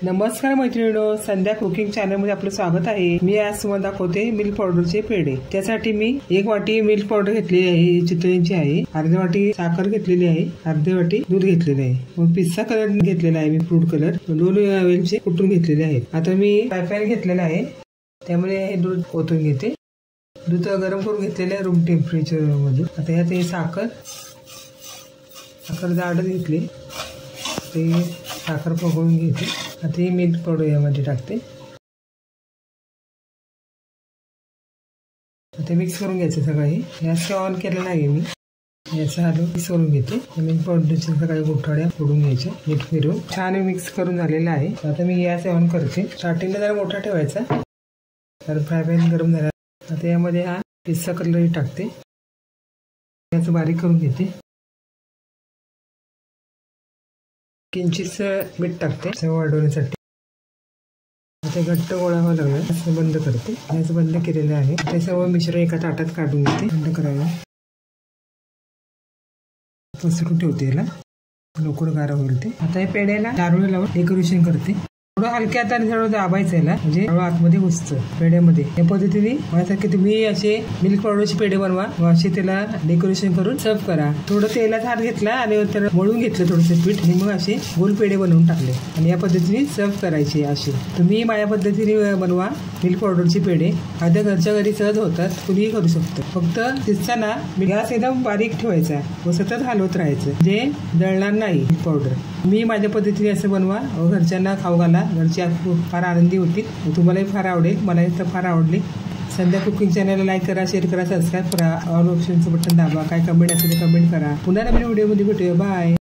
नमस्कार मैत्रिणींनो, संध्या cooking channel मध्ये आपलं स्वागत आहे। मी आज तुम्हाला दाखवते मिल्क पावडरचे पेढे। त्यासाठी मी 1 वाटी मिल्क पावडर घेतलेली आहे, चितळींची आहे। अर्धी वाटी साखर घेतलेली आहे, अर्धी वाटी दूध घेतलेले आहे। मग पिस्ता कलर घेतलेला आहे, मी फ्रूट कलर 2 वेलची कुटून घेतलेले आहेत। आता मी फ्राय घेतलेला आहे, त्यामुळे हे दूध ओतून घेते। दूध गरम करून घेतलेले रूम टेम्परेचर मध्ये। आता यात हे साखर जाड घेतली, ते साखर पकवून घेते। आता ही मिल्क पावडर यामध्ये टाकते। आता मिक्स करून घ्यायचं सगळं। गॅस ऑन केलेला आहे, मी याचं हलवून मिक्स करून घेते। मिल्क पावडरचे सगळे गुठळ्या फोडून घ्यायचे, मीठ फिरवून छान मिक्स करून झालेलं आहे। आता मी गॅस ऑन करते। स्टार्टिंगला जरा मोठा ठेवायचा, तर फ्राय पॅन गरम झाला। आता यामध्ये हा पिस्ता कलर टाकते, याचं बारीक करून घेते। किंचित मीठ टाकते चव वाढवण्यासाठी। आता घट्ट गोळा व्हायला लागला, असं बंद करते। गॅस बंद केलेलं आहे। ते सर्व मिश्रण एका ताटात काढून घेते, बंद करायला पसरून ठेवते। याला लवकर गार होईल ते। आता हे पेढ्याला दारूला लावून डेकोरेशन करते। थोडं हलक्या हाताने थोडं दाबायचं याला, म्हणजे आतमध्ये घुसतं पेढ्यामध्ये। या पद्धतीने माझ्यासारखे तुम्ही असे मिल्क पावडरचे पेढे बनवा, असे त्याला डेकोरेशन करून सर्व करा। थोडं तेलाचा हात घेतला आणि त्याला मळून घेतलं थोडंसं पीठ, आणि मग असे गोल पेढे बनवून टाकले आणि या पद्धतीने सर्व करायचे। असे तुम्ही माझ्या पद्धतीने बनवा मिल्क पावडरचे पेढे, आता घरच्या घरी सहज होतात, तुम्ही करू शकता। फक्त दिसताना गॅस एकदम बारीक ठेवायचा व सतत हलवत राहायचं, जे जळणार नाही मिल्क पावडर। मी माझ्या पद्धतीने असं बनवा व घरच्यांना खाऊ घाला, घरच्या फार आनंदी होतील। तुम्हालाही फार आवडेल, मलाही तर फार आवडली। संध्या कुकिंग चॅनलला लाईक करा, शेअर करा, सबस्क्राईब करा, ऑल ऑप्शनचं बटन दाबा। काय कमेंट असेल ते कमेंट करा। पुन्हा नवीन व्हिडिओमध्ये भेटूया, बाय।